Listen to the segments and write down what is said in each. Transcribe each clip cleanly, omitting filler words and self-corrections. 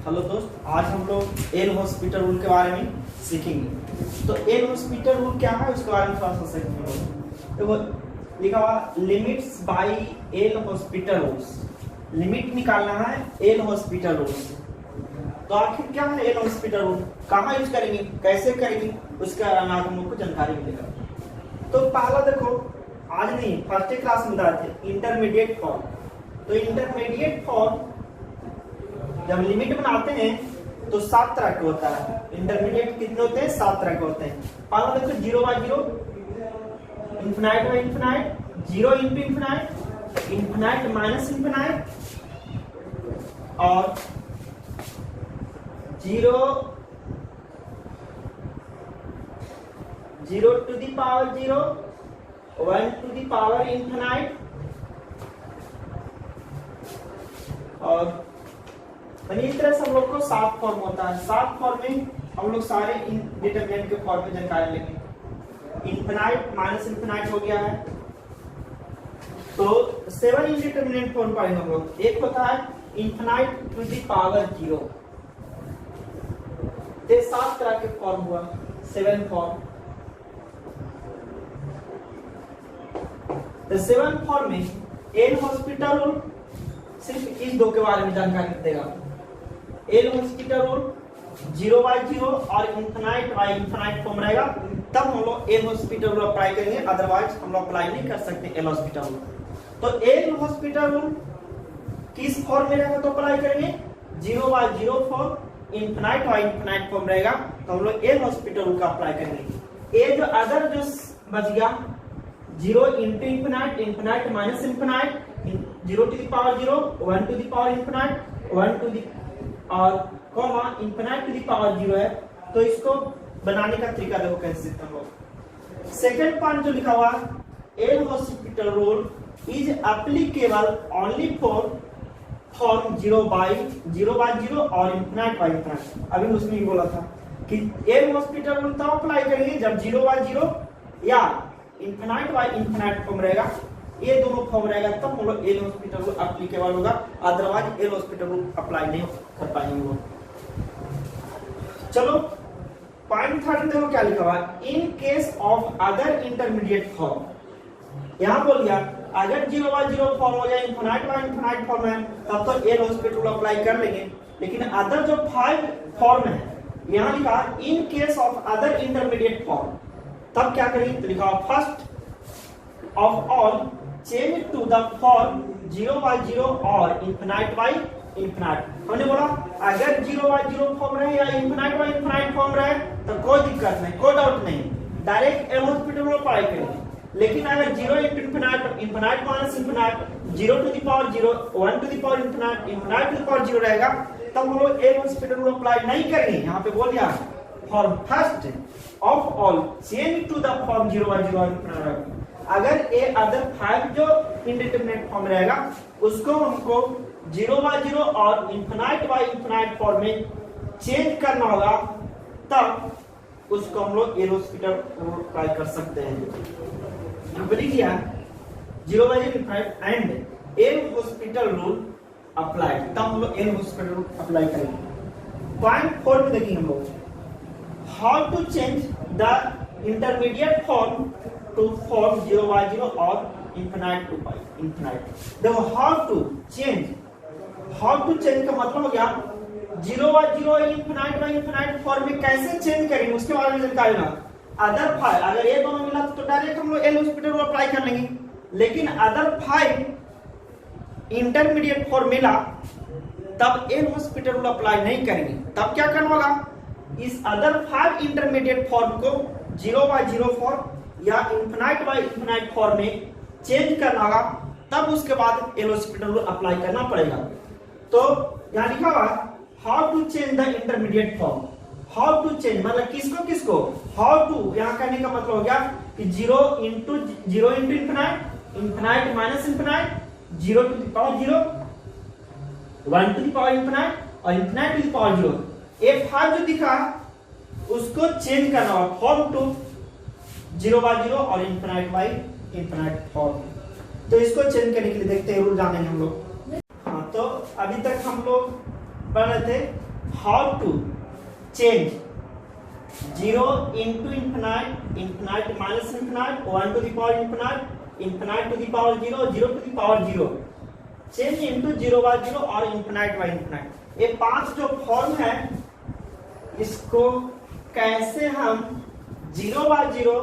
Hello दोस्त, आज हम लोग एल हॉस्पिटल रूल के बारे में सीखेंगे। तो एल हॉस्पिटल रूल क्या है उसके बारे में थोड़ा सा सीखेंगे। देखो लिखा हुआ limits by L hospital rules, limit निकालना है एल हॉस्पिटल रूल्स। तो आखिर क्या है एल हॉस्पिटल रूल, कहाँ यूज करेंगे, कैसे करेंगे, उसका हम लोग को जानकारी मिलेगा। तो पहला देखो, आज नहीं फर्स्ट क्लास में बताए थे इंटरमीडिएट फॉर्म। तो इंटरमीडिएट फॉर्म जब लिमिट बनाते हैं तो 7 तरह के होता है। इंटरमीडिएट कितने होते हैं? 7 तरह के होते हैं। पहला देखो 0 by 0, infinite by infinite, 0 into infinite, infinite minus infinite और 0 to the power 0, 1 to the power infinite और इस तरह से हम लोग को 7 फॉर्म होता है। 7 फॉर्म में हम लोग सारे इंडिटरमिनेट के फॉर्म में जानकारी लेंगे। इनफिनाइट माइनस इनफिनाइट हो गया है, तो 7 इंडिटरमिनेट फॉर्म पढ़ेंगे हम लोग। एक होता है इनफिनाइट टू द पावर 0, ये 7 तरह के फॉर्म हुआ, 7 फॉर्म। तो 7 फॉर्म में एल हॉस्पिटल रूल सिर्फ इस दो के बारे में जानकारी देगा। एल हॉस्पिटल रूल 0 बाय 0 और इनफिनाइट बाय इनफिनाइट फॉर्म रहेगा, तब हम लोग एल हॉस्पिटल रूल अप्लाई करेंगे, अदरवाइज हम लोग अप्लाई नहीं कर सकते एल हॉस्पिटल रूल। तो एल हॉस्पिटल रूल किस फॉर्म में रहेगा तो अप्लाई करेंगे? 0 by 0 form, infinite by infinite form रहेगा, तो हम लोग एल हॉस्पिटल रूल का अप्लाई करेंगे। ये जो अदर जो बच गया 0 into infinite, infinite minus infinite, 0 to the power 0, 1 to the power infinite, 1 to the और comma infinite to the power 0 है, तो इसको बनाने का तरीका देखो कैसे सीखते हम लोग। सेकंड पॉइंट जो लिखा हुआ L'Hospital rule is applicable only for form 0 by 0 और इनफिनाइट बाय इनफिनाइट। अभी उसमें ही बोला था कि एल हॉस्पिटल रूल तब अप्लाई करेंगे जब 0 बाय 0 या इनफिनाइट बाय इनफिनाइट फॉर्म रहेगा, ये दोनों फॉर्म रहेगा, तब हम लोग एल हॉस्पिटल रूल एप्लीकेबल होगा, otherwise L hospital rule apply नहीं कर पाएंगे वो। चलो पॉइंट 3 देखो क्या लिखा हुआ है, इन case of other intermediate form. यहां बोल गया अगर 0 बाय 0 फॉर्म हो जाए, इनफिनाइट बाय इनफिनाइट फॉर्म है, तब तो एल हॉस्पिटल रूल अप्लाई कर लेंगे। लेकिन अदर जो 5 फॉर्म है, यहां लिखा in case of other intermediate form, तब क्या करेंगे? तो लिखा first of all change to the form 0 by 0 और इनफिनाइट बाय इनफिनाइट। हमने बोला अगर 0 बाय 0 फॉर्म रहे या इनफिनाइट बाय इनफिनाइट फॉर्म रहे तो कोई दिक्कत नहीं, कोई डाउट नहीं, डायरेक्ट एल हॉस्पिटल में अप्लाई करेंगे। लेकिन अगर 0 into infinite, infinite minus infinite, 0 to the power 0, 1 to the power infinite, infinite to the power 0 रहेगा, तब हम लोग एल हॉस्पिटल में अप्लाई नहीं करेंगे। यहाँ पे बोल दिया form first of all change to the form 0 by 0 और इनफिनाइट। अगर ए अदर 5 जो इंडिटरमिनेट फॉर्म रहेगा उसको हमको 0 बाय 0 और इनफिनाइट बाय इनफिनाइट फॉर्म में चेंज करना होगा, तब उसको हम लोग एल हॉस्पिटल रूल अप्लाई कर सकते हैं। यहाँ पे लिख दिया 0 by 0 infinite and L'Hospital rule apply, तब हम लोग एल हॉस्पिटल रूल अप्लाई करेंगे। पॉइंट 4 में देखेंगे हम लोग how to change the intermediate form to form 0 by 0 और इनफिनाइट टू बाय इनफिनाइट। देखो हाउ टू चेंज का मतलब हो गया 0 by 0 infinite by infinite form में कैसे चेंज करेंगे उसके बारे में जानकारी ना। अदर 5 अगर ये दोनों मिला तो डायरेक्ट हम लोग एल हॉस्पिटल रूल अप्लाई कर लेंगे, लेकिन अदर 5 इंटरमीडिएट फॉर्म मिला तब एल हॉस्पिटल रूल अप्लाई नहीं करेंगे। तब क्या करना होगा, इस अदर 5 इंटरमीडिएट फॉर्म को 0 बाय 0 फॉर्म या इनफिनाइट बाय इनफिनाइट फॉर्म में चेंज करना होगा, तब उसके बाद एल हॉस्पिटल रूल अप्लाई करना पड़ेगा। तो यहाँ लिखा हुआ how to change the intermediate form. How to change मतलब किसको किसको, हाउ टू यहाँ कहने का मतलब हो गया कि 0 into infinite, infinite minus infinite, 0 to the power 0, 1 to the power infinite और इनफिनाइट टू द पावर 0। ये 5 जो दिखा उसको चेंज करना होगा फॉर्म टू 0 बाय 0 और इनफिनाइट बाय इनफिनाइट फॉर्म। तो इसको चेंज करने के लिए देखते हैं रूल जानेंगे हम लोग। हाँ, तो अभी तक हम लोग पढ़ रहे थे how to change 0 into infinite, infinite minus infinite, 1 to the power infinite, infinite to the power 0, 0 to the power 0, change into 0 by 0 और infinite by infinite। ये 5 जो फॉर्म है इसको कैसे हम 0 by 0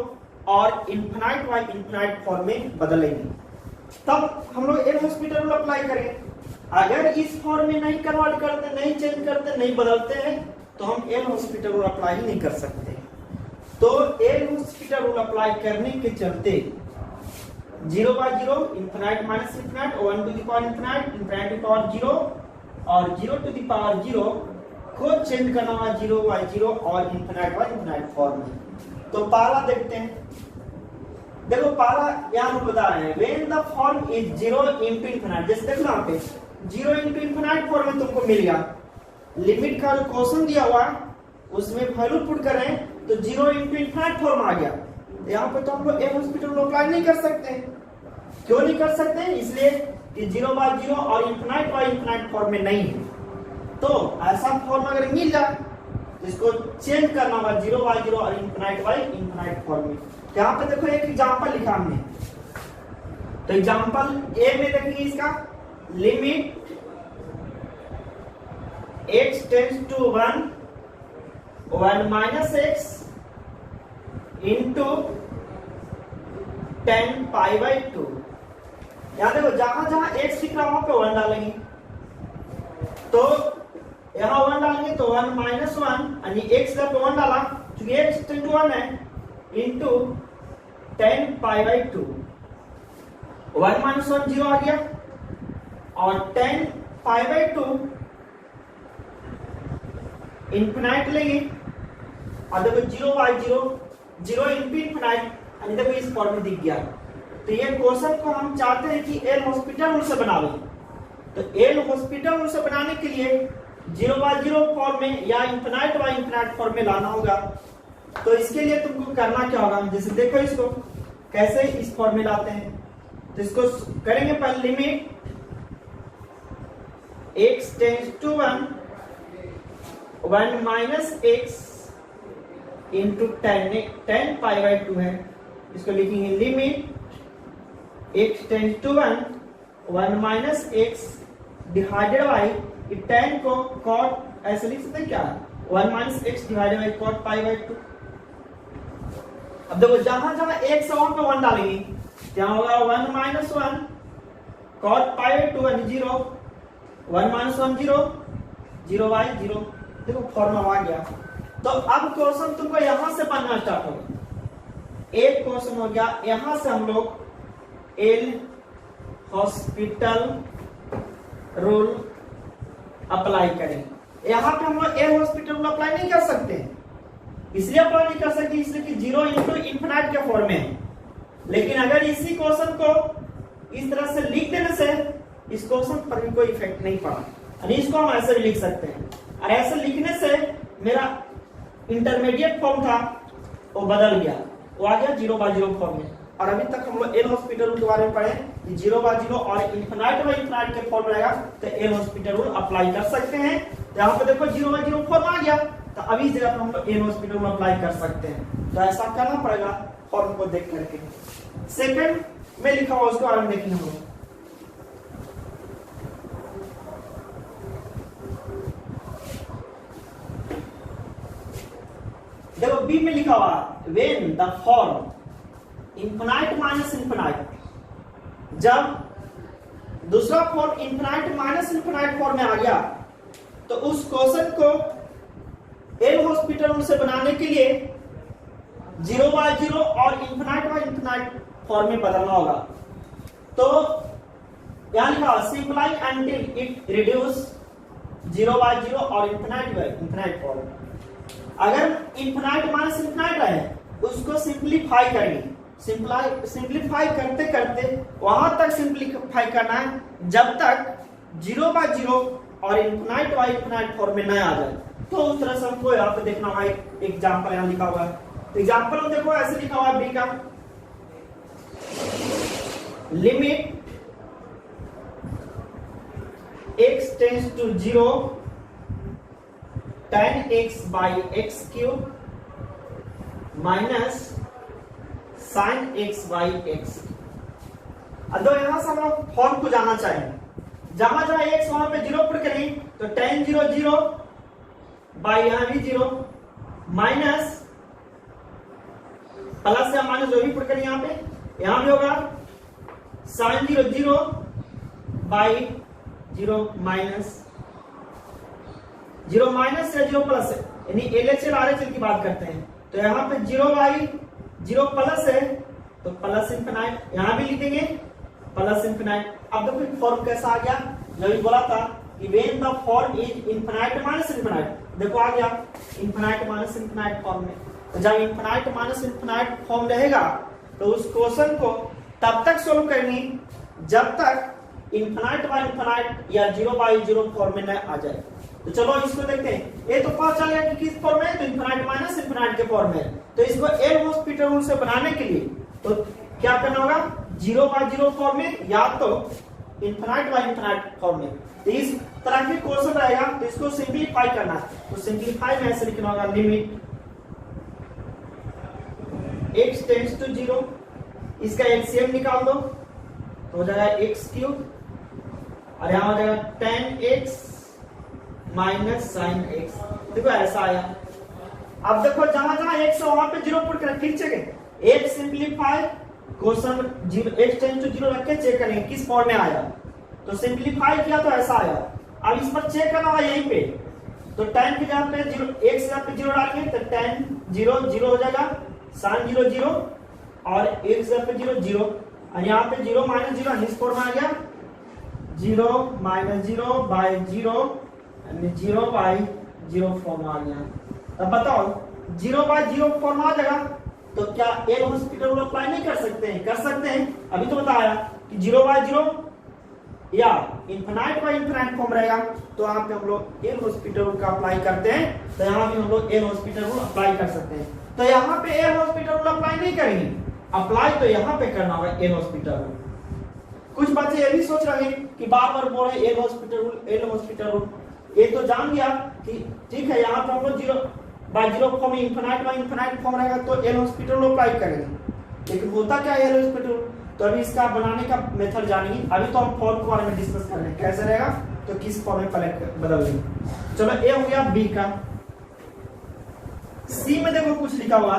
और infinite by infinite फॉर्म में बदलेंगे, तब हम लोग एल हॉस्पिटल रूल अप्लाई करेंगे। अगर इस फॉर्म में नहीं कन्वर्ट करते, नहीं चेंज करते, नहीं बदलते हैं तो हम एल हॉस्पिटल रूल अप्लाई ही नहीं कर सकते। तो एल हॉस्पिटल रूल अप्लाई करने के चलते 0 by 0, infinite minus infinite, 1 to the power infinite, infinite to the power 0 और 0 to the power 0 को चेंज करना होगा 0 by 0 और infinite by infinite फॉर्म में। तो पहला देखते हैं, देखो पहला यहाँ बता रहे हैं when the form is 0 into infinite, जैसे देखो यहाँ पे 0 into infinite फॉर्म में तुमको मिल गया, लिमिट का जो क्वेश्चन दिया हुआ उसमें वैल्यू पुट करें तो 0 into infinite फॉर्म आ गया। यहाँ पे तो हम लोग एल हॉस्पिटल रूल अप्लाई नहीं कर सकते। क्यों नहीं कर सकते? इसलिए कि 0 by 0 और infinite by infinite फॉर्म में नहीं है। तो ऐसा फॉर्म अगर मिल जाए इसको चेंज करना होगा 0 by 0 और infinite by infinite फॉर्म में। यहाँ पे देखो एक एग्जांपल लिखा हमने, तो एग्जांपल ए में देखिए इसका limit x tends to 1 minus x into 10 pi by 2। यहाँ देखो जहां जहां x लिख रहा वहां पे 1 डालेंगे, तो यहाँ 1 डालेंगे तो 1 माइनस 1 यानी x का 1 डाला क्योंकि x टेंड टू 1 है इंटू 10 पाई बाई 2। 1 माइनस 1 0 आ गया और 10 पाई बाई 2 इंफिनाइट लेंगे और देखो 0 बाई 0 0 इंटू इंफिनाइट यानी देखो इस फॉर्म में दिख गया। तो ये क्वेश्चन को हम चाहते हैं कि एल हॉस्पिटल रूल से बना लो, तो एल हॉस्पिटल रूल से बनाने के लिए 0 बाई 0 फॉर्म में या इंफिनाइट बाई इंफिनाइट फॉर्म में लाना होगा। तो इसके लिए तुमको करना क्या होगा, जैसे देखो इसको कैसे इस फॉर्म में लाते हैं, तो इसको करेंगे पहले limit x tends to 1 minus x into 10 pi by 2 है, इसको लिखेंगे limit x tends to 1 minus x divided by 10 को कॉट ऐसे लिख सकते हैं क्या 1 minus x divided by cot pi by 2। अब देखो जहां जहां x और पे 1 डालेंगे क्या होगा 1 माइनस 1 कॉट पाई बाई 2 यानी 0, 1 माइनस 1 0, 0 बाई 0। देखो फॉर्मूला आ गया। तो अब क्वेश्चन तुमको यहां से बनना स्टार्ट होगा। एक क्वेश्चन हो गया, यहां से हम लोग एल हॉस्पिटल रूल अप्लाई करेंगे। यहां पे हम लोग एल हॉस्पिटल रूल अप्लाई नहीं कर सकते, इसलिए अप्लाई नहीं कर सकते इसलिए कि 0 इंटू इंफिनाइट के फॉर्म में है। लेकिन अगर इसी क्वेश्चन को इस तरह से लिख देने से इस क्वेश्चन पर भी कोई इफेक्ट नहीं पड़ा, यानी इसको हम ऐसे भी लिख सकते हैं। और ऐसे लिखने से मेरा इंटरमीडिएट फॉर्म था वो बदल गया, वो आ गया 0 बाई 0 फॉर्म में। और अभी तक हम लोग एल हॉस्पिटल रूल के बारे में पढ़े कि 0 बाई 0 और इंफिनाइट बाई इंफिनाइट के फॉर्म रहेगा तो एल हॉस्पिटल रूल अप्लाई कर सकते हैं। यहाँ पे देखो 0 बाई 0 फॉर्म आ गया, तो अभी इस जगह पर हम लोग एल हॉस्पिटल रूल अप्लाई कर सकते हैं। तो ऐसा करना पड़ेगा फॉर्म को देख करके। सेकंड में लिखा हुआ उसके बारे में देखेंगे हम लोग। देखो बी में लिखा हुआ when the form infinite minus infinite, जब दूसरा form infinite minus infinite form में आ गया तो उस क्वेश्चन को एल हॉस्पिटल रूल से बनाने के लिए 0 बाई 0 और infinite बाई infinite फॉर्म में बदलना होगा। तो यहां लिखा हुआ सिंपलाई until it reduce 0 बाई 0 और infinite बाई infinite फॉर्म। अगर इंफिनाइट माइनस इंफिनाइट है उसको सिंपलीफाई करेंगे, सिंपलीफाई करते करते वहां तक सिंपलीफाई करना है जब तक 0 बाई 0 और इंफिनाइट बाई इंफिनाइट फॉर्म में न आ जाए। तो उस तरह से हमको यहाँ पे देखना होगा। एक एग्जाम्पल यहाँ लिखा हुआ है, तो एग्जाम्पल में देखो ऐसे लिखा हुआ है बी का limit x tends to 0 tan x by x cube minus sin x by x. अब यहां से हम लोग फॉर्म को जाना चाहेंगे, जहां जहां x वहां पे 0 पुट करेंगे तो tan 0 0 बाई यहां भी 0 माइनस प्लस या माइनस जो भी पुट करेंगे यहां भी होगा sin 0 0 बाई 0 माइनस 0 माइनस या 0 प्लस है, यानी LHL RHL की बात करते हैं तो यहां पे 0 बाई 0 प्लस है तो प्लस इंफिनाइट, यहां भी लिखेंगे प्लस इंफिनाइट। अब देखो फॉर्म कैसा आ गया, जो भी बोला था कि when the form is infinite minus infinite, देखो आ गया इंफिनाइट माइनस इंफिनाइट फॉर्म में। तो जब इंफिनाइट माइनस इंफिनाइट फॉर्म रहेगा तो उस क्वेश्चन को तब तक सोल्व करनी जब तक इंफिनाइट बाय इंफिनाइट या 0 बाई 0 फॉर्म में न आ जाए। तो चलो इसको देखते हैं, ये तो पता चल गया कि किस फॉर्म में, तो इंफिनाइट माइनस इंफिनाइट के फॉर्म में। तो इसको एल हॉस्पिटल रूल से बनाने के लिए तो क्या करना होगा, 0 बाई 0 फॉर्म में या तो इंफिनाइट बाय इंफिनाइट फॉर्म में। तो इस तरह के क्वेश्चन रहेगा तो इसको सिंपलीफाई करना है, तो सिंपलीफाई में ऐसे लिखना होगा लिमिट x टेंड्स टू 0, इसका एलसीएम निकाल दो तो हो जाएगा x क्यूब और यहां हो जाएगा tan x minus sin x। देखो ऐसा आया। अब देखो जहां जहां x है वहां पे 0 पुट करें, ठीक है, एक simplify question x tends to 0 रख के चेक करेंगे किस फॉर्म में आया, तो सिंपलीफाई किया तो ऐसा आया। अब इस पर चेक करना होगा यहीं पे, तो tan की जगह पे 0 x की जगह पे 0 डालेंगे तो tan 0 0 हो जाएगा, sin 0 0 और x की जगह पे 0 0 और यहाँ पे 0 माइनस 0 इस फॉर्म में आ गया 0 माइनस 0 बाई 0 यानी 0 बाई 0 फॉर्म आ गया। अब बताओ 0 बाई 0 फॉर्म आ जाएगा तो क्या एल हॉस्पिटल रूल अप्लाई नहीं कर सकते हैं? कर सकते हैं। अभी तो बताया कि 0 बाई 0 या इंफिनाइट बाई इंफिनाइट फॉर्म रहेगा तो यहाँ पे हम लोग एल हॉस्पिटल रूल का अप्लाई करते हैं, तो यहाँ भी हम लोग एल हॉस्पिटल रूल अप्लाई कर सकते हैं। तो यहाँ पे एल हॉस्पिटल रूल अप्लाई नहीं करेंगे, अप्लाई तो यहाँ पे करना होगा एल हॉस्पिटल रूल। कुछ बच्चे ये भी सोच रहे हैं कि बार बार बोल रहे L hospital rule L hospital rule, ये तो जान गया कि ठीक है यहाँ पे हम लोग 0 by 0 form infinite by infinite form रहेगा तो एल हॉस्पिटल रूल अप्लाई करेंगे। लेकिन होता क्या है एल हॉस्पिटल रूल, तो अभी इसका बनाने का मेथड जानिए। अभी तो हम फॉर्म के बारे में डिस्कस कर रहे हैं कैसे रहेगा, तो किस फॉर्म में बदल देंगे। चलो ए हो गया बी का। सी में देखो कुछ लिखा हुआ,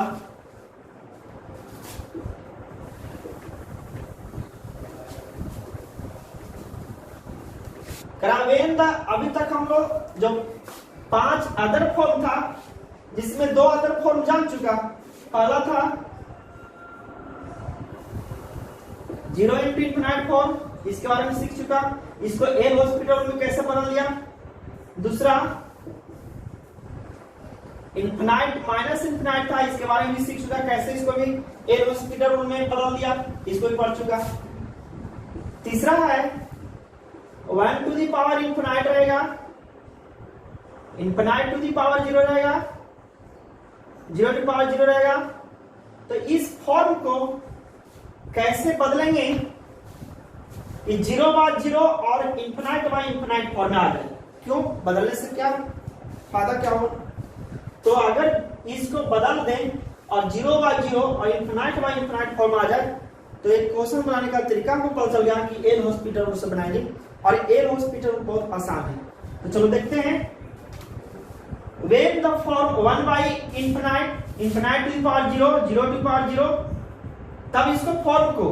अभी तक हम लोग जो 5 अदर फॉर्म था जिसमें 2 अदर फॉर्म जान चुका। पहला था 0 इंटू इंफिनाइट फॉर्म, इसके बारे में सीख चुका, इसको एल हॉस्पिटल में कैसे बदल दिया। दूसरा इंफिनाइट माइनस इंफिनाइट था, इसके बारे में भी सीख चुका, कैसे इसको भी एल हॉस्पिटल में बदल दिया, इसको भी पढ़ चुका। तीसरा है 1 टू दी पावर इंफिनाइट रहेगा, इंफिनाइट टू दी पावर 0 रहेगा, 0 टू पावर 0 रहेगा। तो इस फॉर्म को कैसे बदलेंगे कि 0 बाय 0 और इंफिनाइट बाय इंफिनाइट फॉर्म में आ जाए। क्यों बदलने से क्या फायदा क्या हो, तो अगर इसको बदल दें और 0 बाय 0 और इंफिनाइट बाय इंफिनाइट फॉर्म में आ जाए तो एक क्वेश्चन बनाने का तरीका हमको पता चल गया कि एल हॉस्पिटल रूल से बनाएंगे, और एल हॉस्पिटल रूल बहुत आसान है। तो चलो देखते हैं। When the form 1 by infinite to the power 0 0 to the power 0, तब इसको फॉर्म को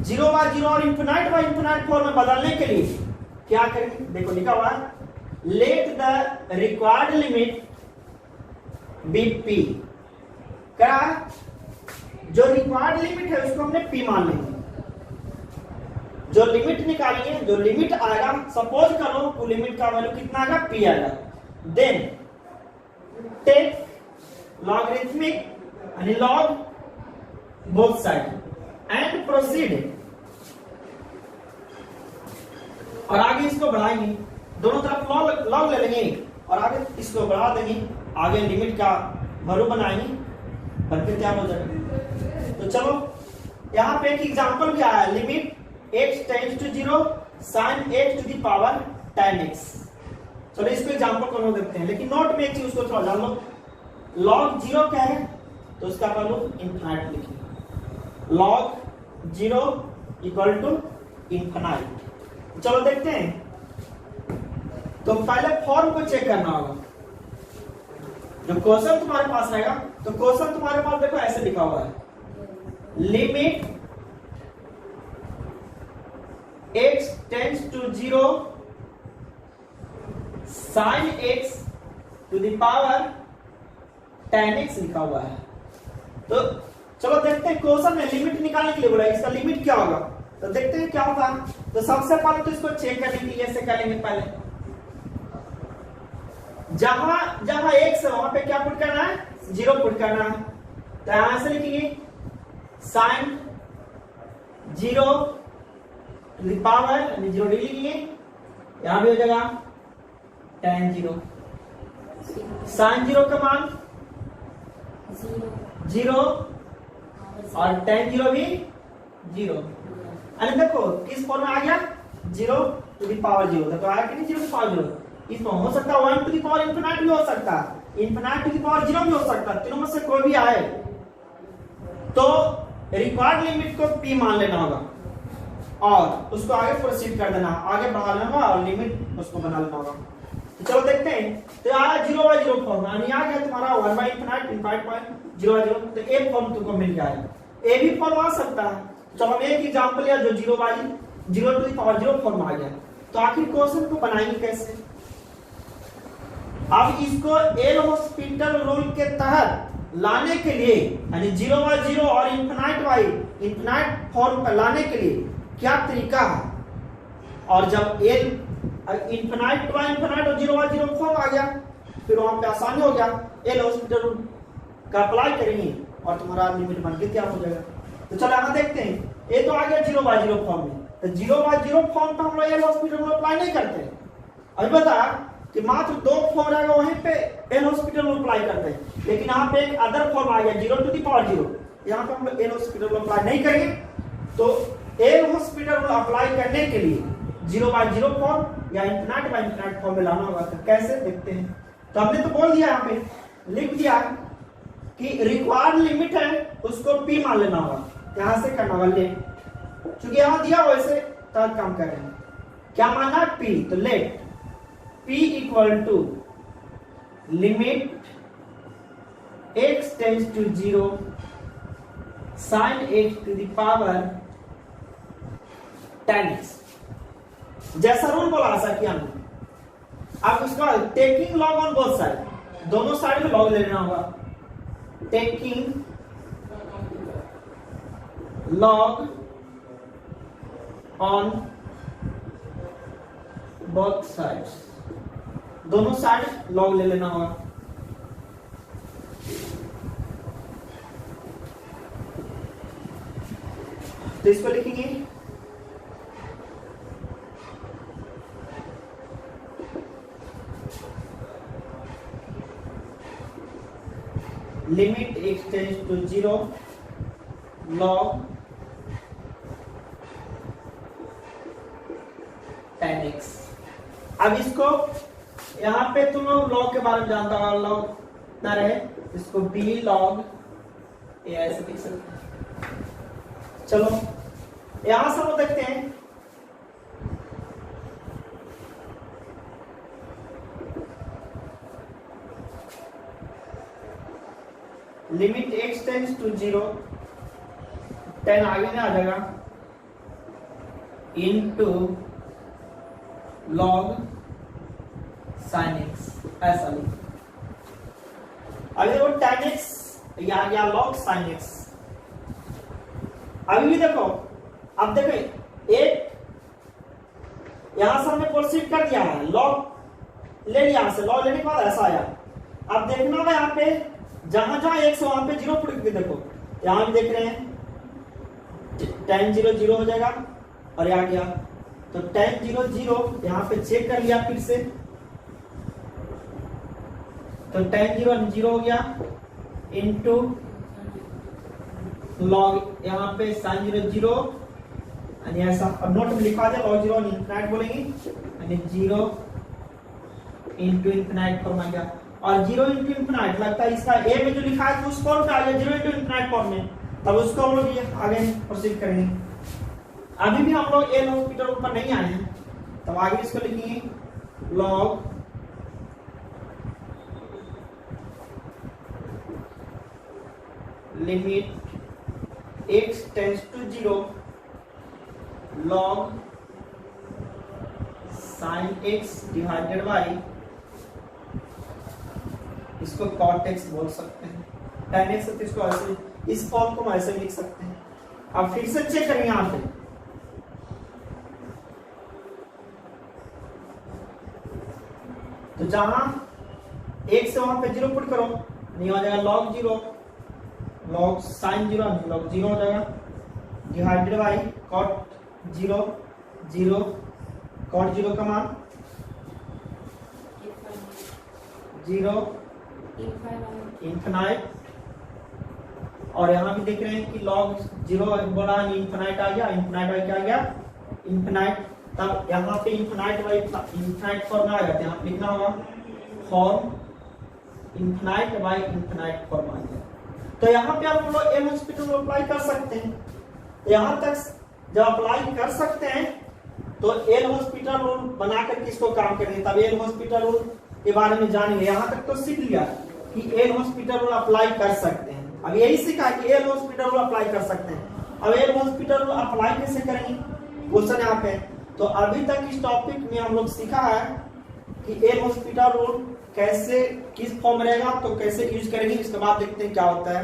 0 by 0 और इंफिनाइट बाय इंफिनाइट फॉर्म में बदलने के लिए क्या करेंगे, देखो लिखा हुआ है let the required limit be P. क्या जो रिक्वायर्ड लिमिट है उसको हमने पी मान लेंगे, जो लिमिट निकालेंगे, जो लिमिट आएगा, सपोज करो वो लिमिट का वैल्यू कितना आएगा, पी आएगा। देन टेक लॉगरिथमिक यानी log both side and proceed, और आगे इसको बढ़ाएंगे, दोनों तरफ लॉग ले लेंगे और आगे इसको बढ़ा देंगे, आगे लिमिट का वैल्यू बनाएंगे, बनके तैयार हो जाएगा। तो चलो यहाँ पे एक एग्जांपल भी आया, limit x tends to 0 sin x to the power tan x। चलो इसको एग्जांपल को देखते हैं, लेकिन नोट में एक चीज को थोड़ा जान लो, log 0 क्या है तो उसका वैल्यू इनफिनाइट लिखेंगे, log 0 इक्वल टू इनफिनाइट। चलो देखते हैं, तो पहले फॉर्म को चेक करना होगा। जो क्वेश्चन तुम्हारे पास रहेगा, तो क्वेश्चन तुम्हारे पास देखो ऐसे लिखा हुआ है, limit x tends to 0 sin x to the power tan x लिखा हुआ है। तो चलो देखते हैं, क्वेश्चन में लिमिट निकालने के लिए बोला, इसका लिमिट क्या होगा, तो देखते हैं क्या होगा। तो सबसे पहले तो इसको चेक करने के लिए ऐसे करेंगे, पहले जहां जहां x है वहां पे क्या पुट करना है, 0 पुट करना है। तो यहां से लिखेंगे sin 0 टू द पावर, यानी 0 डिग्री लिखेंगे, यहां भी हो जाएगा tan 0, sin 0 का मान 0 और tan 0 भी 0। अरे देखो किस फॉर्म में आ गया, 0 टू द पावर 0, तो आया कि नहीं 0 टू पावर 0। इसमें हो सकता है 1 टू द पावर इनफिनाइट भी हो सकता है, इनफिनाइट टू द पावर 0 भी हो सकता है, तीनों में से कोई भी आए तो रिक्वायर्ड लिमिट को p मान लेना होगा और उसको आगे प्रोसीड कर देना, आगे बढ़ा लेना होगा और लिमिट उसको बना लेना होगा। तो चलो देखते हैं, तो आया 0/0 फॉर्म, यानी आ गया तुम्हारा 1/इनफिनाइट इनफिनाइट पॉइंट 0/0, तो ए फॉर्म तुमको मिल जाएगा। ए भी फॉर्म आ सकता है, चलो हम एक एग्जांपल लिया जो 0/0 टू द पावर 0 फॉर्म आ गया। तो आखिर क्वेश्चन को बनाएंगे कैसे, अब इसको एल हॉस्पिटल रूल के तहत लाने के लिए, यानी 0/0 और इनफिनाइट फॉर्म पर लाने के लिए क्या तरीका है, और जब एल इनफिनाइट और 0/0 फॉर्म आ गया फिर वहां पे आसानी हो गया, एल हॉस्पिटल रूल का अप्लाई करेंगे और तुम्हारा लिमिट बन के तैयार हो जाएगा। तो चलो यहां देखते हैं, ये तो आ गया 0/0 फॉर्म में, तो 0/0 फॉर्म पर हम लोग एल हॉस्पिटल रूल अप्लाई नहीं करते। अभी बता कि मात्र 2 फॉर्म रहेगा वहीं पे एल हॉस्पिटल रूल अप्लाई करते हैं, लेकिन यहाँ पे एक अदर फॉर्म आ गया 0 टू द पावर 0, यहाँ पे हम लोग एल हॉस्पिटल रूल अप्लाई नहीं करेंगे। तो एल हॉस्पिटल रूल अप्लाई करने के लिए 0/0 फॉर्म या इनफिनाइट फॉर्म में लाना होगा। तो कैसे देखते हैं, तो हमने तो बोल दिया, यहाँ पे लिख दिया कि रिक्वायर्ड लिमिट है उसको p मान लेना होगा, यहां से करना होगा लेट, क्योंकि यहां दिया वैसे तब काम कर रहे हैं, क्या माना है p, तो let p equal to limit x tends to 0 sin x to the power tan x, जैसा रूल बोला ऐसा किया हमने। अब उसका taking log on both side, दोनों साइड में लॉग लेना होगा, taking log on both sides, दोनों साइड लॉग ले लेना होगा। तो इसको लिखेंगे limit x tends to 0 log tan x। अब इसको यहाँ पे तुम लोग लॉग के बारे में जानता होगा, लॉग ना रहे इसको b log a ऐसे लिख सकते हैं। चलो यहां से हम देखते हैं, लिमिट x टेंड्स टू 0, 10 आगे में आ जाएगा, इनटू log sin x, ऐसा लिख। अभी वो tan x या log sin x। अभी भी देखो, अब देखो एक यहां से हमने प्रोसीड कर दिया है, log ले लिया, से log लेने के बाद ऐसा आया। अब देखना है यहाँ पे जहां जहां x वहां पे 0 पुट करके देखो, यहां भी देख रहे हैं tan 0 0 हो जाएगा और आ गया, तो tan 0 0 यहाँ पे चेक कर लिया फिर से, तो tan 0 0 हो गया, इनटू log यहाँ पे sin 0 0, यानी ऐसा। अब नोट में लिखा जाए log 0 इनफिनाइट बोलेंगे, यानी 0 इंटू इन्फिनाइट फॉर्म आ गया, और 0 इंटू इन्फिनाइट लगता है इसका ए में जो लिखा है तो उस फॉर्म पे आ गया 0 इंटू इन्फिनाइट फॉर्म में, तब उसको हम लोग ये आगे प्रोसीड करेंगे। अभी भी हम लोग एल हॉस्पिटल ऊपर नहीं आए हैं, तब आगे इसको लिखेंगे log limit x tends to 0 log sin x divided by, इसको cot x बोल सकते हैं, tan x तो इसको ऐसे, इस फॉर्म को हम ऐसे लिख सकते हैं। अब फिर से चेक करेंगे यहाँ पे, तो जहां x से वहां पे 0 पुट करो, नहीं हो जाएगा log 0, log sin 0 log 0 हो जाएगा, डिवाइडेड बाई cot 0 0, cot 0 का मान 0 इन्फिनाइट, और यहाँ भी देख रहे हैं कि log 0 बड़ा इन्फिनाइट आ गया, इन्फिनाइट बाई क्या आ गया इन्फिनाइट, तब यहाँ पे इन्फिनाइट बाई इन्फिनाइट फॉर्म आ गया, यहाँ पे लिखना होगा form infinite by infinite form आ गया। तो यहाँ पे आप लोग एल हॉस्पिटल अप्लाई कर सकते हैं। यहाँ तक जब अप्लाई कर सकते हैं तो एल हॉस्पिटल रूल बना करके इसको काम करेंगे, तब एल हॉस्पिटल रूल के बारे में जानेंगे। यहाँ तक तो सीख लिया कि एल हॉस्पिटल रूल अप्लाई कर सकते हैं, अब यही सीखा कि एल हॉस्पिटल रूल अप्लाई कर सकते हैं। अब एल हॉस्पिटल रूल अप्लाई कैसे करेंगे क्वेश्चन यहाँ पे, तो अभी तक इस टॉपिक में हम लोग सीखा है कि एल हॉस्पिटल रूल कैसे किस फॉर्म रहेगा तो कैसे यूज करेंगे, इसके बाद देखते हैं क्या होता है।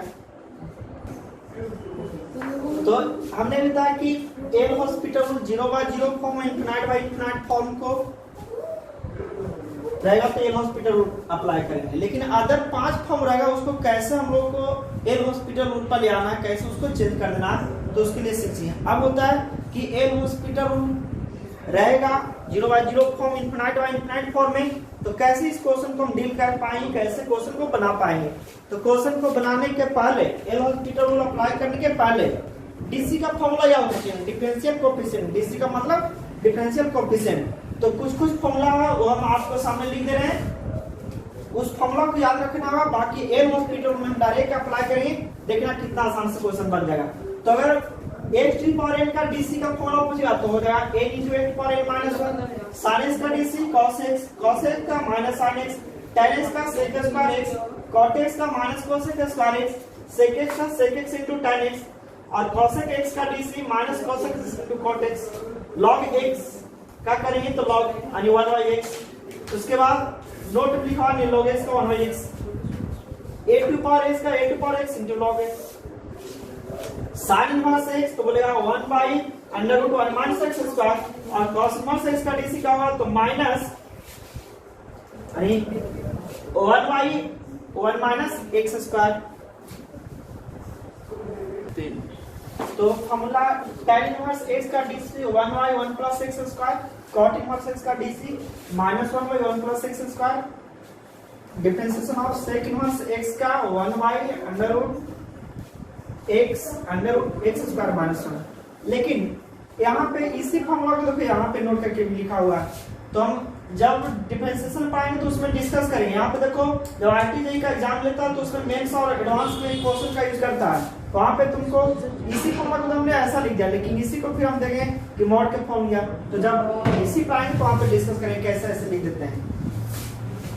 तो हमने बताया कि L hospital rule 0/0 form, infinite by infinite form को रहेगा तो एल हॉस्पिटल रूल अप्लाई करेंगे, लेकिन अदर 5 फॉर्म रहेगा उसको कैसे हम लोग को एल हॉस्पिटल रूल पर ले आना है, कैसे उसको चेंज कर देना है, तो उसके लिए सीखिए। अब होता है कि एल हॉस्पिटल रूल रहेगा 0/0 form, infinite by infinite form में, तो कैसे इस क्वेश्चन को हम डील कर पाएंगे, कैसे क्वेश्चन को बना पाएंगे। तो क्वेश्चन को बनाने के पहले, एल हॉस्पिटल रूल अप्लाई करने के पहले डीसी का फॉर्मूला याद रखिए, डिफरेंशियल कोएफिशिएंट, डीसी का मतलब डिफरेंशियल कोएफिशिएंट। तो कुछ फॉर्मूला है वो हम आपको सामने लिख दे रहे हैं, उस फॉर्मूला को याद रखना होगा, बाकी एल हॉस्पिटल में हम डायरेक्ट अप्लाई करेंगे, देखना कितना आसान से क्वेश्चन बन जाएगा। तो अगर h⁴n का डीसी का फॉर्मूला पूछेगा तो हो जाएगा n × h⁴n - 1 sin x का डीसी cos x का - sin x, tan x का sec² x, cot x का - cos² x, sec x का sec x × tan x, और cosec x का DC - cosec x × cot x, log x का करेंगे तो log यानी 1/x, उसके बाद नोट लिखा है log x का 1/x, a⁴x का a⁴x × log x, sin inverse x तो बोलेगा 1/√1 - x², और cos इनवर्स x का डीसी क्या होगा तो माइनस यानी 1/1 - x²। तो फॉर्मूला tan इनवर्स x का DC 1/1 + x², cot inverse x का DC -1/1 + x², differentiation of sec inverse x का 1/√x -1। लेकिन यहाँ पे इसी फॉर्मूला को देखो, यहाँ पे नोट करके लिखा हुआ है, तो हम जब डिफरेंशिएशन पाएंगे तो उसमें डिस्कस करेंगे। यहाँ पे देखो जब आईआईटी का एग्जाम लेता है तो उसमें मेंस और एडवांस में क्वेश्चन का यूज करता है, तो वहाँ पे तुमको इसी फॉर्मूला को हमने ऐसा लिख दिया, लेकिन इसी को फिर हम देंगे कि मॉड के फॉर्म लिया, तो जब इसी पाएंगे तो वहाँ पे डिस्कस करेंगे कैसे ऐसे लिख देते हैं।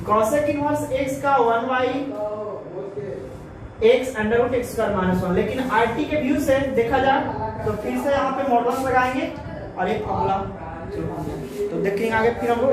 cosec इनवर्स x का 1/x√x²-1, लेकिन आईटी के व्यू से देखा जाए तो फिर से यहाँ पे मॉडल्स लगाएंगे और एक फॉर्मूला तो देखेंगे आगे फिर हम लोग